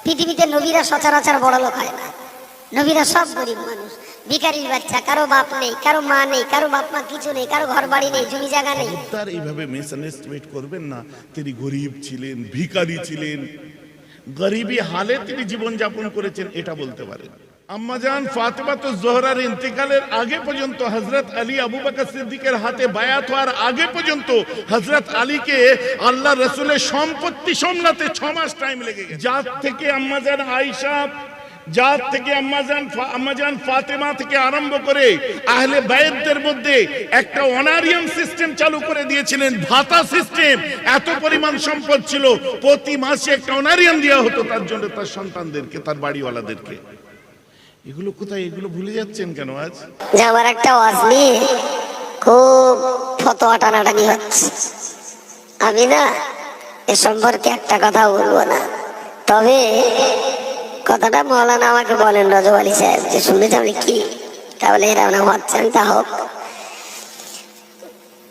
পৃথিবীতে নবীরা সচরাচর বড় লোক হয় না, নবীরা সব গরিব মানুষ, ভিখারির বাচ্চা, কারো বাপ নেই, কারো মা নেই, কারো বাপ মা কিছু নেই, কারো ঘর বাড়ি নেই, জমি জায়গা নেই। তার এইভাবে মিসআন্ডারস্ট্যান্ড করবেন না, তিনি গরিব ছিলেন, ভিখারি ছিলেন, গরিবী হালে তিনি জীবন যাপন করেছেন এটা বলতে পারেন। আম্মাজান ফাতেমা তো জোহরার ইন্তেকালের আগে পর্যন্ত হযরত আলী আবু বকর সিদ্দিকের হাতে বায়াত হওয়ার আগে পর্যন্ত হযরত আলীকে আল্লাহ রাসূলের সম্পত্তি সামলাতে 6 মাস টাইম লেগে গেছে। যার থেকে আম্মাজান আয়েশা, যার থেকে আম্মাজান ফাতেমা থেকে আরম্ভ করে আহলে বায়তদের মধ্যে একটা অনারিয়াম সিস্টেম চালু করে দিয়েছিলেন, ভাতা সিস্টেম। এত পরিমাণ সম্পদ ছিল, প্রতি মাসে একটা অনারিয়াম দেওয়া হতো তার জন্য, তার সন্তানদেরকে, তার বাড়িওয়ালাদেরকে। এগুলো কোথায়, এগুলো ভুলে যাচ্ছেন কেন আজ? যে আমার একটা ওয়াজ নিয়ে খুব ফতোয়া টানাটানি হচ্ছে, আমি না এ সম্পর্কে একটা কথা বলবো না, তবে কথাটা মৌলানা আমাকে বলেন রজব আলী সাহেব যে শুনতে চাবি কি, তাহলে এরা না হচ্ছেন তা হোক।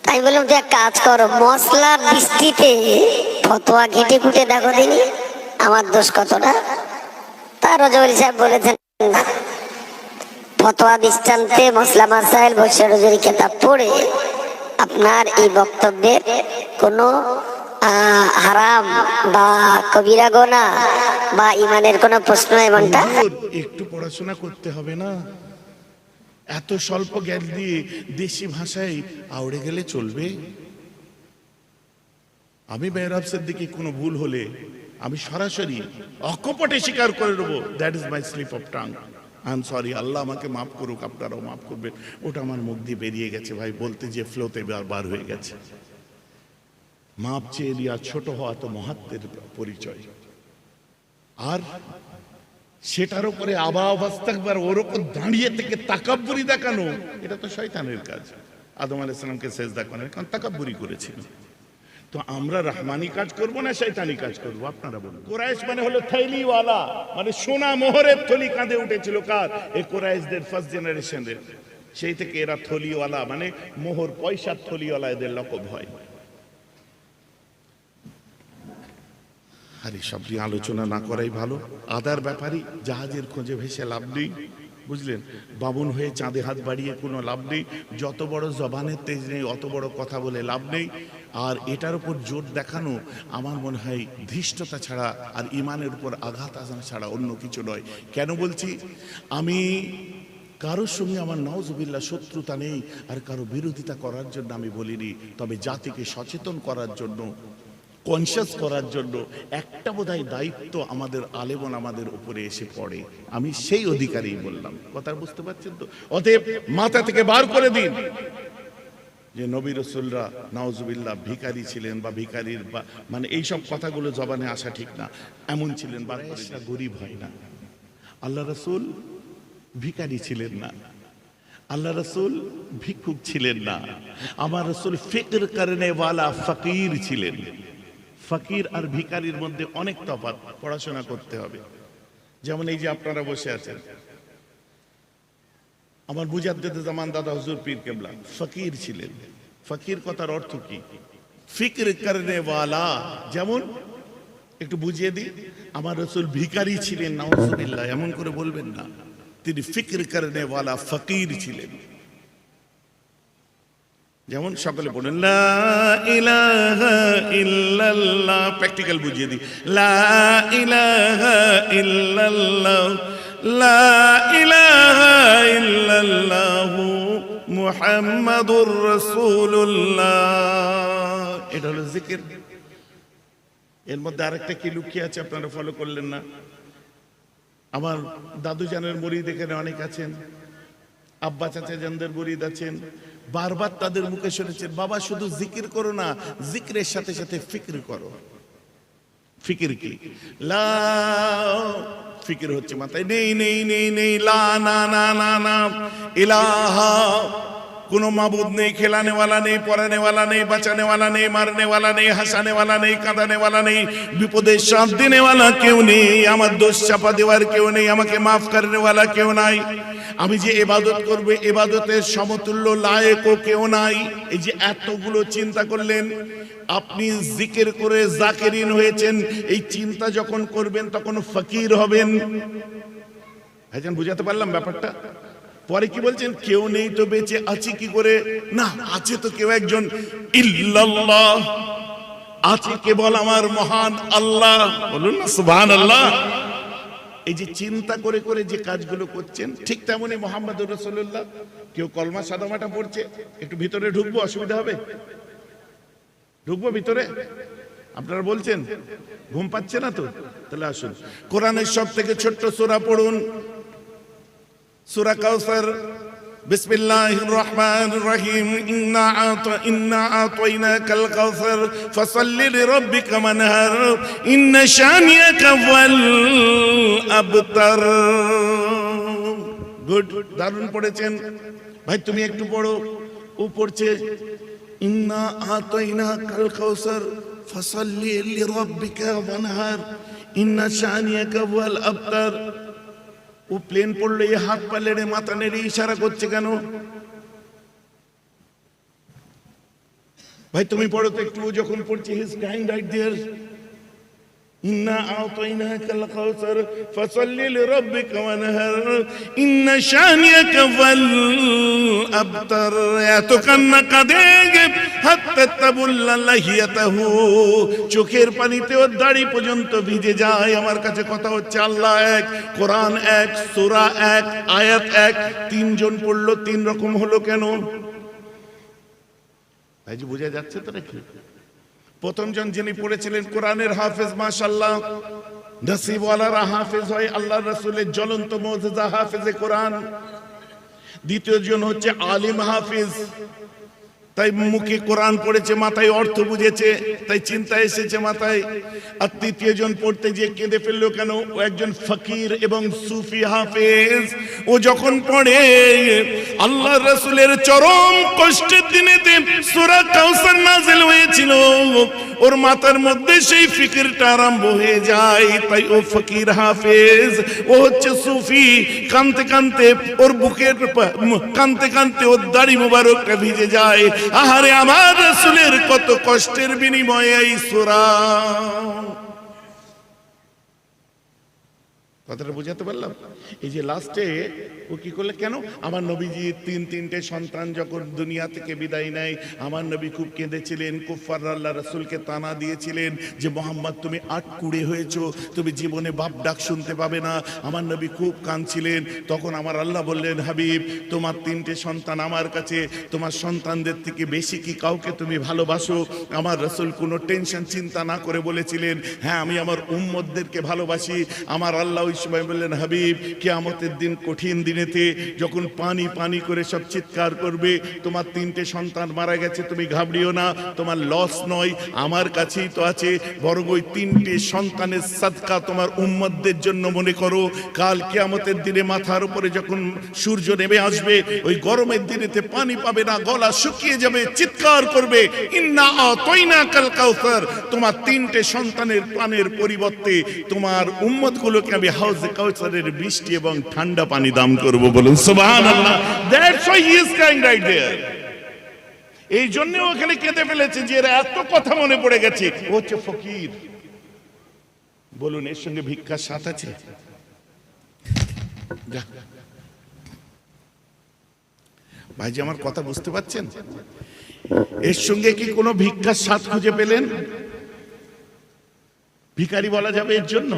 তাই বললাম যে এক কাজ করো, মশলার দৃষ্টিতে ফতোয়া ঘেটে ঘুটে দেখো দিনি আমার দোষ কতটা। তা রজব আলী সাহেব বলেছেন না, ফতোয়া দৃষ্টান্তে মসলা মাসাইল বৈশ্যরজুরি কিতাব পড়ে আপনার এই বক্তব্যের কোনো হারাম বা কবিরা গোনা বা ইমানের কোনো প্রশ্ন এমনটা। একটু পড়াশোনা করতে হবে না? এত স্বল্প জ্ঞান দিয়ে দেশি ভাষায় আউড়ে গেলে চলবে? আমি মেহরাব সিদ্দিকী কোনো ভুল হলে আমি সরাসরি অকপটে স্বীকার করে নেবো, that is my slip of tongue, I am sorry, Allah আমাকে মাফ করুক, আপনারাও মাফ করবেন। ওটা আমার মুখ দিয়ে বেরিয়ে গেছে ভাই, বলতে যে ফ্লোতে বার হয়ে গেছে। মাপ চেয়ে লিয়া ছোট হওয়া তো মহাত্মের পরিচয়। আর সেটার উপরে আবাস্তাকবার, ওর উপর দাঁড়িয়ে থেকে তাকাব্বুরি দেখানো, এটা তো শয়তানের কাজ। আদম আলাইহিস সালামকে সেজদা করেন কারণ তাকাব্বুরি করেছিল। তো আমরা রহমানি কাজ করব না শয়তানি কাজ করব? আপনারা বলুন। কুরাইশ মানে হলো থৈলিওয়ালা, মানে সোনা মোহরের থলি কাঁধে উঠেছিল কার? এই কুরাইশদের ফার্স্ট জেনারেশনের। সেই থেকে এরা থলিওয়ালা, মানে মোহর পয়সার থলিওয়ালা এদের লকব হয়। আরে সব নিয়ে আলোচনা না করাই ভালো। আদার ব্যাপারই জাহাজের খোঁজে ভেসে লাভ নেই, বুঝলেন? বাবুন হয়ে চাঁদে হাত বাড়িয়ে কোনো লাভ নেই। যত বড় জবানের তেজ নেই অত বড় কথা বলে লাভ নেই। আর এটার উপর জোর দেখানো আমার মনে হয় ধৃষ্টতা ছাড়া আর ইমানের উপর আঘাত আনা ছাড়া অন্য কিছু নয়। কেন বলছি? আমি কারোর সঙ্গে আমার নাউজুবিল্লাহ শত্রুতা নেই, আর কারো বিরোধিতা করার জন্য আমি বলিনি। তবে জাতিকে সচেতন করার জন্য, কনসিয়াস করার জন্য একটা বোধহয় দায়িত্ব আমাদের আলেমন আমাদের উপরে এসে পড়ে। আমি সেই অধিকারী বললাম, কথা বুঝতে পারছেন তো? অতএব মাথা থেকে বার করে দিন যে নবী রাসূলরা নাউজুবিল্লাহ ভিখারি ছিলেন, বা ভিখারির বা মানে এইসব কথাগুলো জবানে আসা ঠিক না, এমন ছিলেন। বাদশা গরিব হয় না, আল্লাহ রাসূল ভিখারি ছিলেন না, আল্লাহ রাসূল ভিক্ষুক ছিলেন না, আমার রাসূল ফিকর করনে ওয়ালা ফকির ছিলেন। ফকির আর ভিখারির মধ্যে অনেক তফাৎ, পড়াশোনা করতে হবে। যেমন এই যে আপনারা বসে আছেন, আমার মুজাদ্দিদ জামান দাদা হুজুর পীর কেবলা ফকির ছিলেন। ফকির কথার অর্থ কি? ফিকর করনে ওয়ালা। যেমন একটু বুঝিয়ে দিই, আমার রাসূল ভিখারি ছিলেন নাউজুবিল্লাহ এমন করে বলবেন না, তিনি ফিকর করনে ওয়ালা ফকির ছিলেন। যেমন সকলে বলেন লা ইলাহা ইল্লাল্লাহ, প্র্যাকটিক্যাল বুঝিয়ে দিই, লা ইলাহা ইল্লাল্লাহ, লা ইলাহা ইল্লাল্লাহু মুহাম্মাদুর রাসূলুল্লাহ। এটা হলো জিকির। এর মধ্যে আরেকটা কি লুকিয়ে আছে আপনারা ফলো করলেন না? আমার দাদু জানের মুরিদ এখানে অনেক আছেন, আব্বা চাচা জানদের মুরিদ আছেন। বারবার তাদের মুখে শুনেছেন, বাবা শুধু জিকির করো না, জিকিরের সাথে সাথে ফিকির করো। ফিকির কি? লা, ফিকির হচ্ছে মাথায় নেই নেই নেই নেই, লা না না না না, ইলাহা কোনো মাবুদ নেই, খেলানে वाला নেই, পড়ানে वाला নেই, বাঁচানে वाला নেই, মারনে वाला নেই, হাসানে वाला নেই, কাঁদানে वाला নেই, বিপদের সাথ দিনে वाला কেউ নেই, আমার দোষ চাপা দেওয়ার কেউ নেই, আমাকে মাফ করনে वाला কেউ নাই, আমি যে ইবাদত করব ইবাদতের সমতুল্য লায়েকও কেউ নাই। এই যে এতগুলো চিন্তা করলেন, আপনি জিকির করে জাকিরিন হয়েছেন। এই চিন্তা যখন করবেন তখন ফকির হবেন। ভাইজান বুঝাতে পারলাম ব্যাপারটা? পরে কি বলছেন, কেউ নেই তো বেঁচে আছি কি করে? না, আছে তো কেউ একজন, ইল্লাল্লাহ, আছে কেবল আমার মহান আল্লাহ। বলুন না সুবহানাল্লাহ। এই যে চিন্তা করে করে যে কাজগুলো করছেন, ঠিক তেমনি মুহাম্মদুর রাসূলুল্লাহ। কেউ কলমা সাদামাটা পড়ছে, একটু ভিতরে ঢুকবো, অসুবিধা হবে? ঢুকবো ভিতরে? আপনারা বলছেন ঘুম পাচ্ছে না তো? তাহলে আসুন, কোরআনের সব থেকে ছোট্ট সূরা পড়ুন, সূরা কাউসার। বিসমিল্লাহির রহমানির রহিম। ইন্না আতাইনাকাল কাউসার ফাসাল্লি লিরাব্বিকা ওয়ানহার ইন্না শানিয়াকা ওয়াল আবতার। গুড, দারুণ পড়েছেন ভাই। তুমি একটু পড়ো। ও পড়ছে ইন্না আতাইনাকাল কাউসার ফাসাল্লি লিরাব্বিকা ওয়ানহার ইন্না শানিয়াকা ওয়াল আবতার। ও প্লেন পড়লে হাত পা লেড়ে মাথা নেড়ে ইশারা করছে কেন? ভাই তুমি পড়ো তো একটু। যখন পড়ছে he is kind right there, ইন্না আতাইনাকাল কাউসার ফাসাল্লি লিরাব্বিকা ওয়ানহার ইন্না শানিয়াকা ওয়াল আবতার। এত কান্না কাঁদে হাত্তা তাবুল্লা লাহিয়াতাহু, চোখের পানিতে ওর দাড়ি পর্যন্ত ভিজে যায়। আমার কাছে কথা হচ্ছে, আল্লাহ এক, কোরআন এক, সূরা এক, আয়াত এক, তিনজন পড়লো, তিন রকম হলো কেন? ভাই জি বোঝা যাচ্ছে তো নাকি? প্রথম জন যিনি পড়েছিলেন কোরআনের হাফেজ, মাশাআল্লাহ, নসিবওয়ালারা হাফেজ হয়, আল্লাহ রাসূলের জ্বলন্ত মুজিজা হাফেজে কোরআন। দ্বিতীয় জন হচ্ছে আলিম হাফেজ, তাই মুখে কোরআন পড়েছে, মাথায় অর্থ বুঝেছে, তাই চিন্তা এসেছে মাথায়। আর তৃতীয় জন পড়তে গিয়ে কেঁদে ফেললো কেন? ও একজন ফকির এবং সুফি হাফেজ। ও যখন পড়ে আল্লাহ রাসূলের চরম কষ্টের দিনেতে সূরা কাউসার নাযিল হয়েছিল, ওর মাথার মধ্যে সেই ফিকিরটা আরম্ভ হয়ে যায়। তাই ও ফকির হাফেজ, ও হচ্ছে সুফি। কানতে কানতে ওর বুকের কানতে কানতে ওর দাড়ি মোবারকটা ভিজে যায়। আহারে আমার রাসূলের কত কষ্টের বিনিময়ে এই সূরা। কথাটা বুঝাতে পারলাম? এই যে লাস্টে ও কি করলে কেন? আমার নবীজি তিনটে সন্তান যখন দুনিয়া থেকে বিদায় নেয়, আমার নবী খুব কেঁদেছিলেন। কুফাররা আল্লাহ রাসূলকে তানা দিয়েছিলেন যে মুহাম্মদ তুমি আটকুড়ে হয়েছো, তুমি জীবনে বাপ ডাক শুনতে পাবে না। আমার নবী খুব কাঁদছিলেন। তখন আমার আল্লাহ বললেন, হাবিব তোমার তিনটে সন্তান আমার কাছে, তোমার সন্তানদের থেকে বেশি কি কাউকে তুমি ভালোবাসো? আমার রাসূল কোনো টেনশন চিন্তা না করে বলেছিলেন, হ্যাঁ আমি আমার উম্মতদেরকে ভালোবাসি। আমার আল্লাহ ওই সময় বললেন, হাবিব কিয়ামতের দিন কঠিন দিনেতে যখন পানি পানি করে সব চিৎকার করবে, তোমার তিনটে সন্তান মারা গেছে, তুমি ঘাবড়িও না, তোমার লস নয়, আমার কাছেই তো আছে। বরং ওই তিনটে সন্তানের সাদকা তোমার উম্মতদের জন্য মনে করো। কাল কিয়ামতের দিনে মাথার উপরে যখন সূর্য নেমে আসবে, ওই গরমের দিনেতে পানি পাবে না, গলা শুকিয়ে যাবে, চিৎকার করবে ইন্না আতাইনাকাল কাউসার। তোমার তিনটে সন্তানের পানের পরিবর্তে তোমার উম্মতগুলোকে আমি হাউজে কাউসারের বৃষ্টি এবং ঠান্ডা পানি দান করব। বলুন সুবহানাল্লাহ। That's why he is crying right there. এই জন্য ওখানে কেঁদে ফেলেছে যে এর এত কথা মনে পড়ে গেছে। ও হচ্ছে ফকির। বলুন এর সঙ্গে ভিক্ষার সাথ আছে? ভাইজি আমার কথা বুঝতে পারছেন? এর সঙ্গে কি কোনো ভিক্ষার স্বাদ খুঁজে পেলেন? ভিখারি বলা যাবে এর জন্য?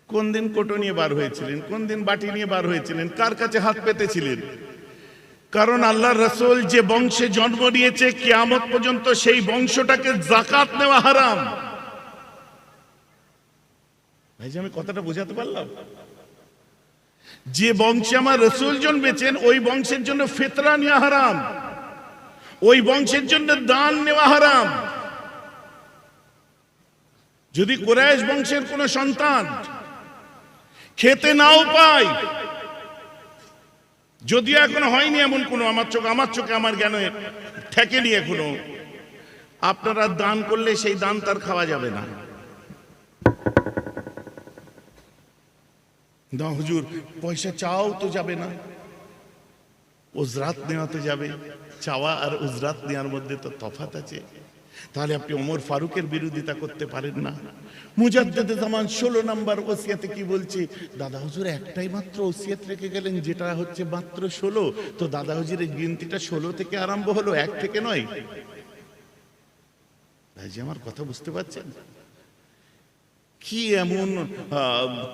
কোন দিন কোটো নিয়ে বার হয়েছিলেন? কোন দিন বাটি নিয়ে বার হয়েছিলেন? কার কাছে হাত পেতেছিলেন? কারণ আল্লাহ রাসূল যে বংশে জন্ম নিয়েছে, কিয়ামত পর্যন্ত সেই বংশটাকে যাকাত নেওয়া হারাম। ভাই আমি কথাটা বোঝাতে পারলাম? যে বংশে আমার রাসূল জন্মেছেন, ওই বংশের জন্য ফিতরা নেওয়া হারাম, ওই বংশের জন্য দান নেওয়া হারাম। যদি কুরাইশ বংশের কোন সন্তান খেতে নাও পায়, যদিও এখনো হয়নি এমন কোনো, আমার চোখে আমার জ্ঞানে ঠেকেনি এখনো। আপনারা দান করলে সেই দান তার খাওয়া যাবে না। না হুজুর, পয়সা চাও তো যাবে না, উজরাত নেওয়া তো যাবে। চাওয়া আর উজরাত নেওয়ার মধ্যে তো তফাৎ আছে। তাহলে আপনি ওমর ফারুকের বিরোধিতা করতে পারেন না। মুজাদ্দেদে জামান 16 নম্বর ওসিয়াতে কি বলছে? দাদা হুজুর একটাই মাত্র ওসিয়াত রেখে গেলেন, যেটা হচ্ছে মাত্র 16। তো দাদা হুজুরের গিনতিটা 16 থেকে আরম্ভ হলো, 1 থেকে নয়। ভাইজি আমার কথা বুঝতে পারছেন? কি এমন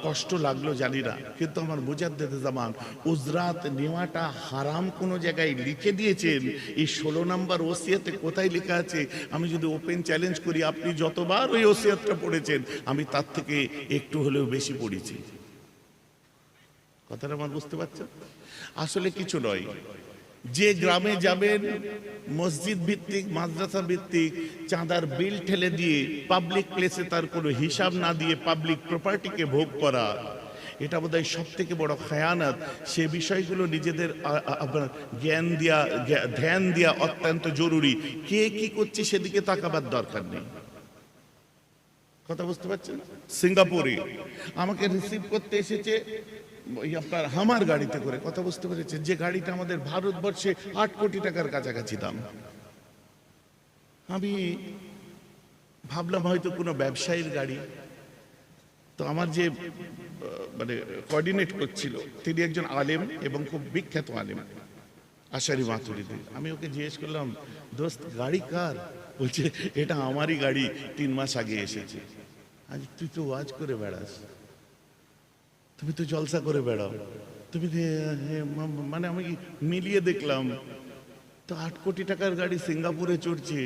কষ্ট লাগলো জানি না, কিন্তু আমার মুজাদ্দেদে জামান উজরাত নেওয়াটা হারাম কোন জায়গায় লিখে দিয়েছেন। এই 16 নম্বর ওসিয়াতে কোথায় লেখা আছে? আমি যদি ওপেন চ্যালেঞ্জ করি, আপনি যতবার ওই ওসিয়াতটা পড়েছেন, আমি তার থেকে একটু হলেও বেশি পড়েছি। কথাটা আমার বুঝতে পারছেন? আসলে কিছু নয়, যে গ্রামে যাবেন মসজিদ ভিত্তিক, মাদ্রাসা ভিত্তিক চাঁদার বিল ঠেলে দিয়ে পাবলিক প্লেসে তার কোনো হিসাব না দিয়ে পাবলিক প্রপার্টিকে ভোগ করা, এটা বোধহয় সব থেকে বড় খেয়ানত। সে বিষয়গুলো নিজেদের ধ্যান দেওয়া অত্যন্ত জরুরি। কে কি করছে সেদিকে তাকাবার দরকার নেই। কথা বুঝতে পারছেন? সিঙ্গাপুরে আমাকে রিসিভ করতে এসেছে আপনার হামার গাড়িতে করে। কথা বুঝতে পেরেছেন? যে গাড়িটা আমাদের ভারতবর্ষে 8 কোটি টাকার কাছাকাছি দাম। আমি ভাবলাম হয়তো কোনো ব্যবসায়ীর গাড়ি। তো আমার যে মানে কোঅর্ডিনেট করছিল তিনি একজন আলেম এবং খুব বিখ্যাত আলেম, আশারি মাতুরিদি। আমি ওকে জিজ্ঞেস করলাম, দোস্ত গাড়ি কার? বলছে এটা আমারই গাড়ি, 3 মাস আগে এসেছে। আজ তুই তো ওয়াজ করে বেড়াস, তুমি তো জলসা করে বেড়াও, তুমি মানে আমি মিলিয়ে দেখলাম তো 8 কোটি টাকার গাড়ি সিঙ্গাপুরে চড়ছে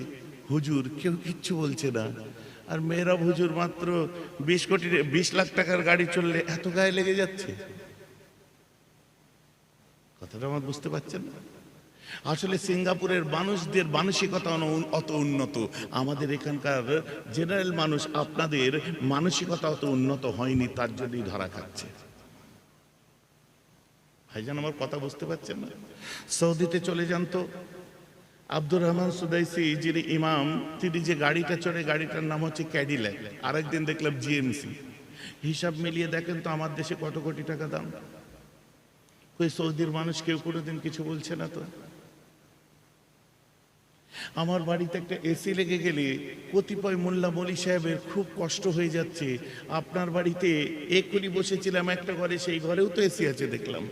হুজুর, কেউ কিচ্ছু বলছে না। আর মেয়েরা হুজুর মাত্র 20 লাখ টাকার গাড়ি চললে এত গায়ে লেগে যাচ্ছে। কথাটা আমার বুঝতে পারছেন না? আসলে সিঙ্গাপুরের মানুষদের মানসিকতা অত উন্নত, আমাদের এখানকার জেনারেল মানুষ, আপনাদের মানসিকতা অত উন্নত হয়নি, তার জন্যই ধরা খাচ্ছে। ভাইজান আমার কথা বুঝতে পারছেন না? সৌদিতে চলে যান তো, আব্দুর রহমান সুদাইসি যিনি ইমাম, তিনি যে গাড়িটা চড়ে, গাড়িটার নাম হচ্ছে ক্যাডিল্যাক। আরেকদিন দেখলাম জিএমসি। হিসাব মিলিয়ে দেখেন তো আমার দেশে কত কোটি টাকা দাম। ওই সৌদির মানুষ কেউ কোনোদিন কিছু বলছে না তো। আমার বাড়িতে একটা এসি লেগে গেলে কতিপয় মোল্লা মলি সাহেবের খুব কষ্ট হয়ে যাচ্ছে। আপনার বাড়িতে এক্ষুনি বসেছিলাম একটা ঘরে, সেই ঘরেও তো এসি আছে দেখলাম,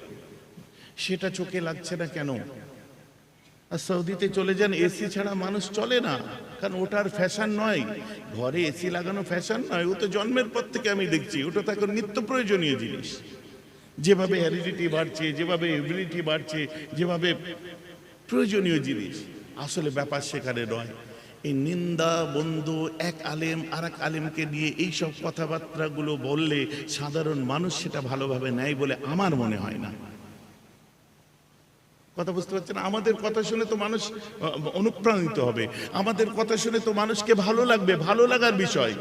সেটা চোখে লাগছে না কেন? আর সৌদিতে চলে যান, এসি ছাড়া মানুষ চলে না, কারণ ওটার ফ্যাশন নয়। ঘরে এসি লাগানো ফ্যাশন নয়, ও তো জন্মের পর থেকে আমি দেখছি ওটা তো এখন নিত্য প্রয়োজনীয় জিনিস। যেভাবে হ্যারিডিটি বাড়ছে, যেভাবে এবিলিটি বাড়ছে, যেভাবে প্রয়োজনীয় জিনিস, আসলে ব্যাপার সেখানে নয়। এই নিন্দা বন্ধু, এক আলেম আর এক আলেমকে নিয়ে এইসব কথাবার্তাগুলো বললে সাধারণ মানুষ সেটা ভালোভাবে নেয় বলে আমার মনে হয় না। কথা বুঝতে পারছেন? আমাদের কথা শুনে তো মানুষ অনুপ্রাণিত হবে, আমাদের কথা শুনে তো মানুষকে ভালো লাগবে, ভালো লাগার বিষয়।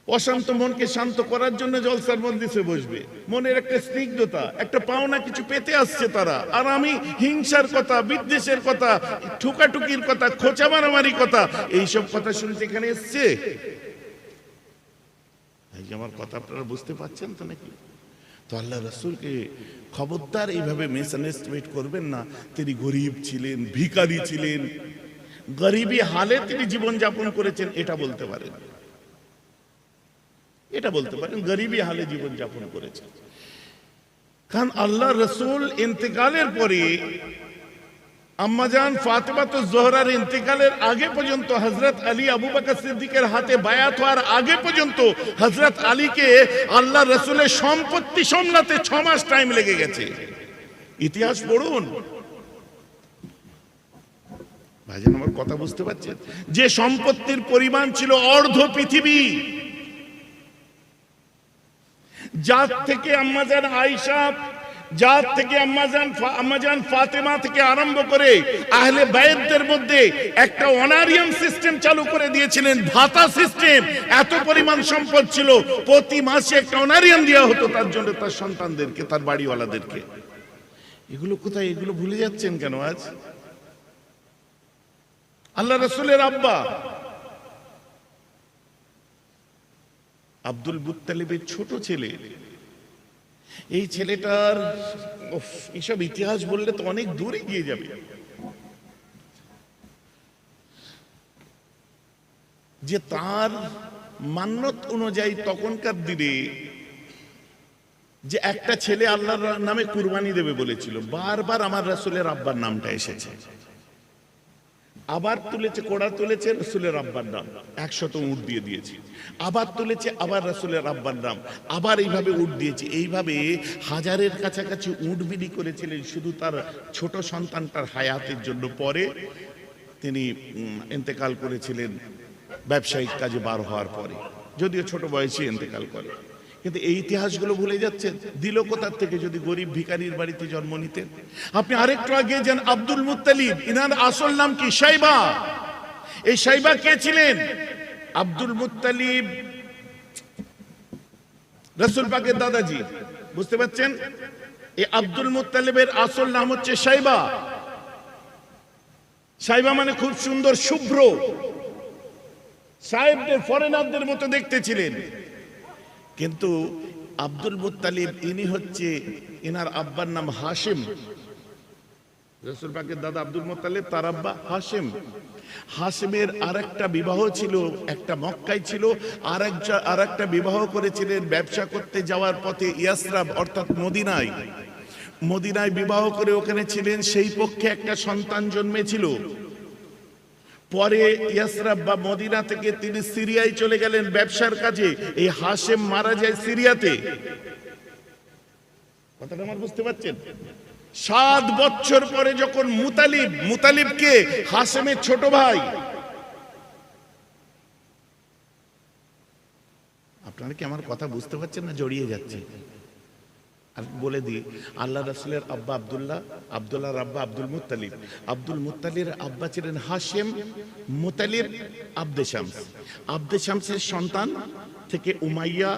অশান্ত মনকে শান্ত করার জন্য জলসার মজলিসে বসবে, মনের একটা স্নিগ্ধতা, একটা পাওনা কিছু পেতে আসছে তারা। আর আমি হিংসার কথা, বিদ্বেষের কথা, ঠুকাঠুকির কথা, খোঁচা মারামারি কথা, এইসব কথা শুনতে এখানে এসছে। আমার কথা আপনারা বুঝতে পারছেন তো নাকি? তো আল্লাহ রাসূলকে খবরদার এইভাবে মিসআন্ডারস্ট্যান্ড করবেন না। তিনি গরিব ছিলেন, ভিখারি ছিলেন, গরিবী হালে তিনি জীবন যাপন করেছেন, এটা বলতে পারেন, এটা বলতে পারেন, গরিবী হালে জীবন যাপন করেছেন। কারণ আল্লাহ রাসূল ইন্তেকালের পরে আম্মাজান ফাতেমা তো জোহরার ইন্তেকালের আগে পর্যন্ত, হযরত আলী আবু বকর সিদ্দিকের হাতে বায়াত হওয়ার আগে পর্যন্ত হযরত আলীকে আল্লাহ রাসূলের সম্পত্তি সামলাতে 6 মাস টাইম লেগে গেছে। ইতিহাস পড়ুন ভাইজান, আমার কথা বুঝতে পারছেন? যে সম্পত্তির পরিমাণ ছিল অর্ধ পৃথিবী, যার থেকে আম্মাজান আয়েশা, যার থেকে আম্মাজান ফাতেমা থেকে আরম্ভ করে আহলে বায়তদের মধ্যে একটা অনারিয়াম সিস্টেম চালু করে দিয়েছিলেন, ভাতা সিস্টেম। এত পরিমাণ সম্পদ ছিল, প্রতি মাসে একটা অনারিয়াম দেওয়া হতো তার জন্য, তার সন্তানদেরকে, তার বাড়িওয়ালাদেরকে। এগুলো কোথায়? এগুলো ভুলে যাচ্ছেন কেন আজ? আল্লাহ রাসূলের আব্বা আব্দুল মুত্তালিবের ছোট ছেলে, এই ছেলেটার এসব ইতিহাস বললে তো অনেক দূরে গিয়ে যাবে। যে তার মান্যত অনুযায়ী তখনকার দিনে যে একটা ছেলে আল্লাহর নামে কুরবানি দেবে বলেছিল, বারবার আমার রাসূলের আব্বার নামটা এসেছে। আবার তুলেছে, কোড়া তুলেছে রাসূলের আব্বার নাম, 100 উট দিয়ে দিয়েছে। আবার তুলেছে, আবার রাসূলের আব্বার নাম, আবার এইভাবে উট দিয়েছে। এইভাবে হাজারের কাছাকাছি উট বিলি করেছিলেন শুধু তার ছোট সন্তানটার হায়াতের জন্য। পরে তিনি ইন্তেকাল করেছিলেন ব্যবসায়িক কাজে বার হওয়ার পরে, যদিও ছোট বয়সে ইন্তেকাল করে। কিন্তু এই ইতিহাসগুলো ভুলে যাচ্ছেন। দিল কোথার থেকে? যদি গরিব ভিখারির বাড়িতে জন্ম নিতেন। আপনি আরেকটু আগে যান, আব্দুল মুত্তালিব, ইনার আসল নাম কি? শাইবা। এই শাইবা কে ছিলেন? আব্দুল মুত্তালিব রাসূল পাকের দাদাজি, বুঝতে পারছেন? এই আব্দুল মুত্তালিবের আসল নাম হচ্ছে শাইবা। শাইবা মানে খুব সুন্দর, শুভ্র, সাহেবদের ফরেনারদের মতো দেখতে ছিলেন। কিন্তু আব্দুল মুত্তালিব ইনি হচ্ছে, ইনার আব্বার নাম হাশিম। রাসূল পাকের দাদা আব্দুল মুত্তালিব, তার আব্বা হাশিম। হাশিমের আরেকটা বিবাহ ছিল, একটা মক্কায় ছিল, আরেকটা বিবাহ করেছিলেন ব্যবসা করতে যাওয়ার পথে ইয়াসরাব অর্থাৎ মদিনায়। মদিনায় বিবাহ করে ওখানে ছিলেন, সেই পক্ষে একটা সন্তান জন্মেছিল। পরে ইয়াসরাব বা মদিনা থেকে তিনি সিরিয়ায় চলে গেলেন ব্যবসার কাজে। এই হাশেম মারা যায় সিরিয়াতে। কথাটা আমার বুঝতে পারছেন? 7 বছর পরে যখন মুতালিবকে হাশেমের ছোট ভাই, আপনারা কি আমার কথা বুঝতে পারছেন না জড়িয়ে যাচ্ছে? আর বলে দিই, আল্লাহ রাসূলের আব্বা আব্দুল্লাহর আব্বা আব্দুল মুত্তালিব। আব্দুল মুত্তালিবের আব্বা ছিলেন হাশেম, মুতালিব আব্দে শামস। আব্দে শামসের সন্তান থেকে উমাইয়া,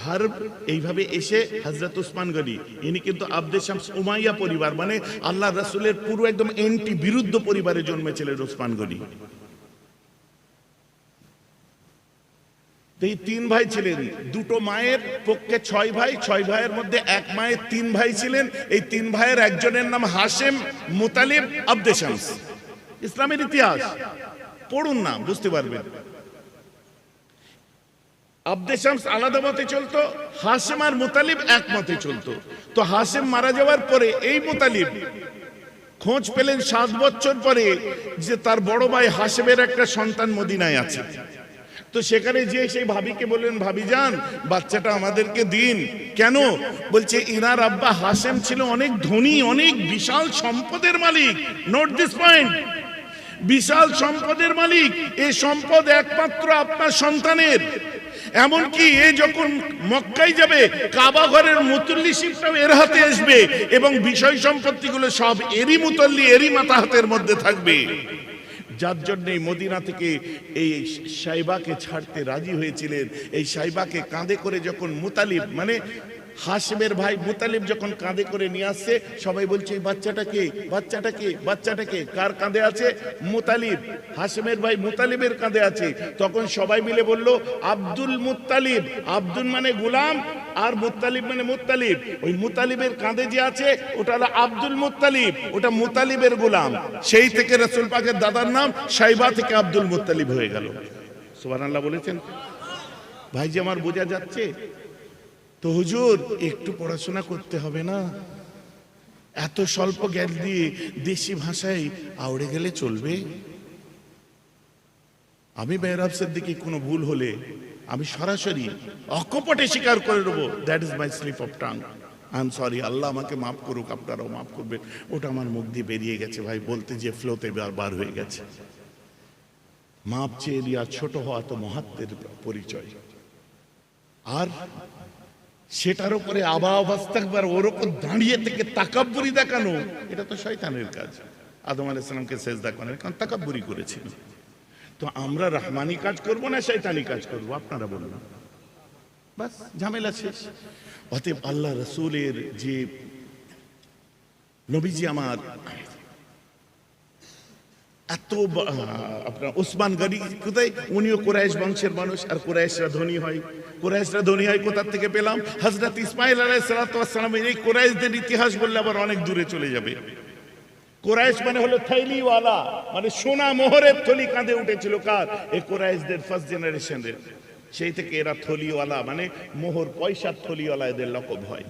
হারব, এইভাবে এসে হযরত উসমান গনি। ইনি কিন্তু আব্দে শামস উমাইয়া পরিবার, মানে আল্লাহ রাসূলের পুরো একদম এন্টি বিরুদ্ধ পরিবারে জন্মেছিলেন উসমান গনি। এই 3 ভাই ছিলেন, দুটো মায়ের পক্ষে 6 ভাই, 6 ভাইয়ের মধ্যে এক মায়ের 3 ভাই ছিলেন। এই 3 ভাইয়ের একজনের নাম হাশেম, মুতালিব, আব্দে শামস। ইসলামের ইতিহাস পড়ুন না, বুঝতে পারবেন। আব্দে শামস আলাদা মতে চলতো, হাশেম আর মুতালিব এক মতে চলতো। তো হাশেম মারা যাওয়ার পরে এই মুতালিব খোঁজ পেলেন 7 বছর পরে যে তার বড় ভাই হাশেমের একটা সন্তান মদিনায় আছে। তো সেখানে যে সেই ভাবিকে বললেন, ভাবি যান, বাচ্চাটা আমাদেরকে দিন। কেন? বলছে ইনার আব্বা হাশেম ছিল অনেক ধনী, অনেক বিশাল সম্পদের মালিক। নোট দিস পয়েন্ট, বিশাল সম্পদের মালিক। এই সম্পদ একমাত্র আপনার সন্তানের। এমনকি এ যখন মক্কায় যাবে, কাবা ঘরের মুতল্লিশিপটাও এর হাতে আসবে এবং বিষয় সম্পত্তিগুলো সব এরই মুতল্লি, এরই মাথা হাতের মধ্যে থাকবে। যার জন্য মদিনা থেকে এই শাইবাকে ছাড়তে রাজি হয়েছিলেন। এই শাইবাকে কাঁধে করে যখন মুতালিব, মানে হাশেমের ভাই মুতালিব যখন কাঁধে করে নিয়ে আসছে, সবাই বলছে এই বাচ্চাটাকে কার কাঁধে আছে? মুতালিব, হাশেমের ভাই মুতালিবের কাঁধে আছে। তখন সবাই মিলে বলল আব্দুল মুত্তালিব। আব্দুল মানে গোলাম, আর মুত্তালিব মানে মুত্তালিব। ওই মুতালিবের কাঁধে যে আছে ওটা হলো আব্দুল মুত্তালিব, ওটা মুতালিবের গোলাম। সেই থেকে রাসূল পাকের দাদার নাম শাইবা থেকে আব্দুল মুত্তালিব হয়ে গেল। সুবহানাল্লাহ বলেছেন? ভাই যে আমার বোঝা যাচ্ছে তো? হুজুর একটু পড়াশোনা করতে হবে না? এত স্বল্প জ্ঞান দিয়ে দেশি ভাষায় আউড়ে গেলে চলবে? আমি মেহরাব সিদ্দিকী কোনো ভুল হলে আমি সরাসরি অকপটে স্বীকার করে নেবো, that is my slip of tongue, I am sorry, Allah আমাকে মাফ করুক, আপনারাও মাফ করবেন। ওটা আমার মুখ দিয়ে বেরিয়ে গেছে ভাই, বলতে যে ফ্লোতে বার হয়ে গেছে। মাপ চেয়ে নেওয়া, ছোট হওয়া তো মহাত্মের পরিচয়। আর সেটার উপরে আবাস্তাকবার, ওর উপর দাঁড়িয়ে থেকে তাকাব্বুরি দেখানো, এটা তো শয়তানের কাজ। আদম আলাইহিস সালামকে সেজদা করেন কারণ তাকাব্বুরি করেছিল। তো আমরা রহমানি কাজ করব না শয়তানি কাজ করব? আপনারা বলুন, বাস ঝামেলা শেষ। অতএব আল্লাহ রাসূলের যে নবীজি আমার এত আপনার ওসমান গনি কোথায়, উনিও কুরাইশ বংশের মানুষ, আর কুরাইশরা ধনী হয়। কুরাইশরা ধনী হয় কোথা থেকে পেলাম? হযরত ইসমাইল আলাইহিস সালাতু ওয়াস সালাম। এই কুরাইশদের ইতিহাস বললে আবার অনেক দূরে চলে যাবে। কুরাইশ মানে হলো থৈলিওয়ালা, মানে সোনা মোহরের থলি কাঁধে উঠেছিল কার? এই কুরাইশদের ফার্স্ট জেনারেশনের। সেই থেকে এরা থলিওয়ালা, মানে মোহর পয়সার থলিওয়ালা এদের লকব হয়।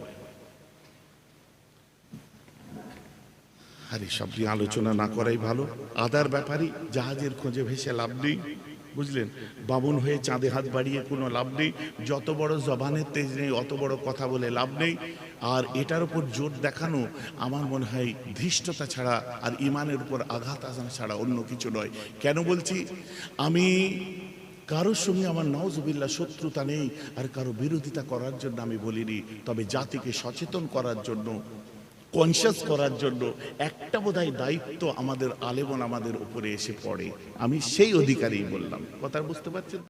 আরে সব নিয়ে আলোচনা না করাই ভালো। আদার ব্যাপারই জাহাজের খোঁজে ভেসে লাভ নেই, বুঝলেন? বাবুন হয়ে চাঁদে হাত বাড়িয়ে কোনো লাভ নেই। যত বড় জবানের তেজ নেই, অত বড় কথা বলে লাভ নেই। আর এটার উপর জোর দেখানো আমার মনে হয় ধৃষ্টতা ছাড়া আর ইমানের উপর আঘাত আনা ছাড়া অন্য কিছু নয়। কেন বলছি? আমি কারোর সঙ্গে আমার নাউজুবিল্লাহ শত্রুতা নেই, আর কারো বিরোধিতা করার জন্য আমি বলিনি। তবে জাতিকে সচেতন করার জন্য, কনসিয়াস করার জন্য একটা বোধহয় দায়িত্ব আমাদের আলেমন আমাদের উপরে এসে পড়ে। আমি সেই অধিকারী বললাম। কথা বুঝতে পারছেন?